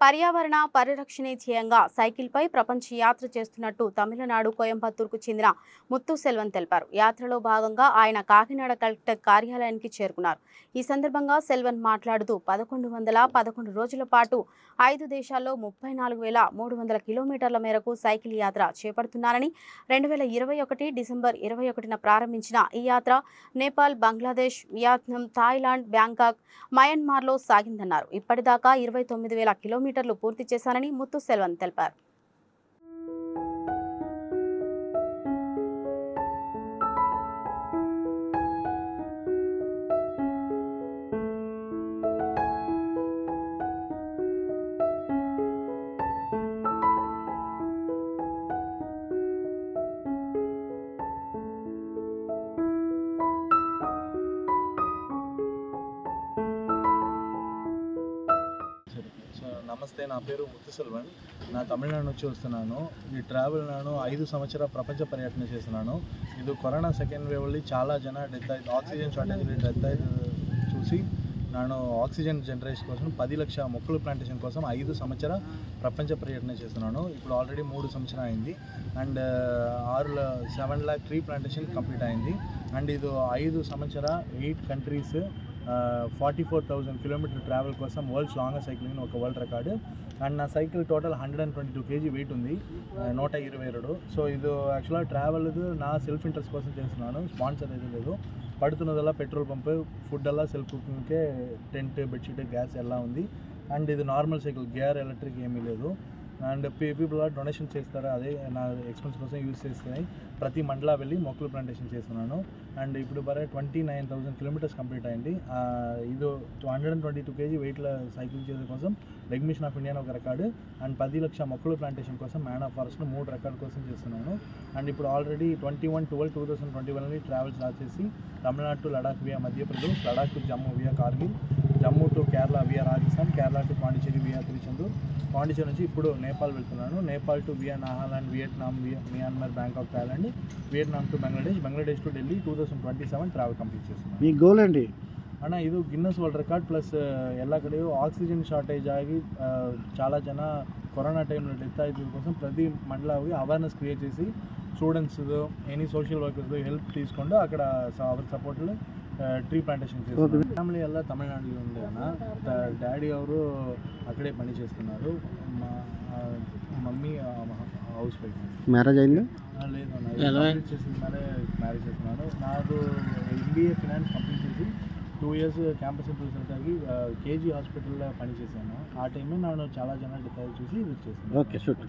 పర్యావరణ పరిరక్షణే ధ్యేయంగా సైకిల్పై ప్రపంచ యాత్ర చేస్తున్నట్టు తమిళనాడు కోయంబత్తూరుకు చెందిన ముత్తు సెల్వన్ తెలిపారు. యాత్రలో భాగంగా ఆయన కాకినాడ కలెక్టర్ కార్యాలయానికి చేరుకున్నారు. ఈ సందర్భంగా సెల్వన్ మాట్లాడుతూ 1111 రోజుల పాటు 5 దేశాల్లో 34,300 కిలోమీటర్ల మేరకు సైకిల్ యాత్ర చేపడుతున్నారని, 2021 డిసెంబర్ 21న ప్రారంభించిన ఈ యాత్ర Nepal, Bangladesh, Vietnam, Thailand, Bangkok, మయన్మార్లో సాగిందన్నారు. ఇప్పటిదాకా 29,000 కిలోమీటర్లు పూర్తి చేశానని ముత్తు సెల్వన్ తెలిపారు. నమస్తే, నా పేరు ముత్తు సెల్వన్. నా తమిళనాడు నుంచి వస్తున్నాను. ఈ ట్రావెల్ ನಾನು 5 సంవత్సరాల ప్రపంచ పర్యటన చేస్తున్నాను. ಇದು ಕೊರೋನಾ ಸೆಕೆಂಡ್ ವೇವ್ ಅಲ್ಲಿ చాలా ಜನ ಡೆತ್ ಆಯ್ತು. ಆಕ್ಸಿಜನ್ ಶಾರ್ಟೇಜ್ ಡೆತ್ ಆಯ್ತು చూసి ನಾನು ఆక్సిజన్ జనరేషన్ కోసం 10 లక్షల మొక్కల ప్లాంటేషన్ కోసం 5 సంవత్సరాల ప్రపంచ పర్యటన చేస్తున్నాను. ఇప్పుడు ఆల్రెడీ 3 సంవత్సరాలు అయింది and 7 lakh tree plantation complete అయింది. అండ్ ఇది 5 సంవత్సరాల 8 కంట్రీస్ 44,000 కిలోమీటర్ ట్రావెల్ కోసం వరల్డ్స్ లాంగెస్ట్ సైక్లింగ్ ఒక వరల్డ్ రికార్డు. అండ్ నా సైకిల్ టోటల్ 122 kg వెయిట్ ఉంది, 122. సో ఇది యాక్చువల్గా ట్రావెల్ నా సెల్ఫ్ ఇంట్రెస్ట్ కోసం చేస్తున్నాను, స్పాన్సర్ అయితే లేదు. పడుతున్నదల్లా పెట్రోల్ పంప్, ఫుడ్ అలా సెల్ఫ్ కుకింగ్కే టెంట్, బెడ్షీట్, గ్యాస్ ఎలా ఉంది. అండ్ ఇది నార్మల్ సైకిల్, గేర్ ఎలక్ట్రిక్ ఏమీ లేదు. అండ్ పీపుల్ డొనేషన్ చేస్తారు, అదే నా ఎక్స్పెన్స్ కోసం యూజ్ చేస్తాయి. ప్రతి మండలా వెళ్ళి మొక్కలు ప్లాంటేషన్ చేస్తున్నాను. అండ్ ఇప్పుడు 29,000 కిలోమీటర్స్ కంప్లీట్ అయింది. ఇది 122 kg వెయిట్లో సైకిల్ చేసే కోసం లెగ్ మిషన్ ఆఫ్ ఇండియా ఒక రికార్డు. అండ్ 10 లక్షల మొక్కలు ప్లాంటేషన్ కోసం మ్యాన్ ఆఫ్ ఫారెస్ట్ 3 రికార్డు కోసం చేస్తున్నాను. అండ్ ఇప్పుడు ఆల్రెడీ 21/12/2021 ట్రావెల్ స్టార్ట్ చేసి Tamil Nadu to Ladakh via Madhya Pradesh, Ladakh to Jammu via Kargil, Jammu to Kerala via Rajasthan, Kerala to Pondicherry via Tiruchendur, Pondicherry నుంచి ఇప్పుడు నేపాల్ వెళ్తున్నాను. Nepal to via Nagaland, Vietnam, Myanmar, Bangkok, Thailand, Vietnam to Bangladesh to Delhi 2027 travel complete చేస్తున్నాను. మీ గోల్ ఏంటి ಅಣ್ಣ? ಇದು ಗಿನ್ನಸ್ ವರ್ಲ್ಡ್ ರೆಕಾರ್ಡ್ ಪ್ಲಸ್ ಎಲ್ಲ ಕಡೆಯೂ ಆಕ್ಸಿಜನ್ ಶಾರ್ಟೇಜ್ ಆಗಿ చాలా ಜನ ಕೊರೋನಾ ಟೈಮ್లో ಡೆತ್ ಆಯ್ತು కోసం ప్రతి మండలా ಹೋಗಿ అవేర్నెస్ క్రియేట్ చేసి students, any social workers help తీసుಕೊಂಡು అక్కడ ಅವ್ರ ಸಪೋರ್ಟ್ಲಿ ಟ್ರೀ ಪ್ಲಾಂಟೇషన్ చేస్తున్నారు. ఫ్యామిలీ ಎಲ್ಲ తమిళనాడులో ఉండే అన్న. డాడీ ಅವರು అక్కడే పని చేస్తున్నారు. Mummy house wife. మ్యారేజ్ అయింది? లేదు అన్న, చేసిన మ్యారేజ్ చేస్తున్నాను. నాకు MBA ఫినాన్స్ కంప్లీట్ చేసి 2 years క్యాంపస్ రిజల్ట్ ఆಗಿ KG హాస్పిటల్లో పనిచేశాను. ఆ టైమే నేను చాలా జనాలు చూసి ఇది చేస్తున్నాను. Okay, shoot.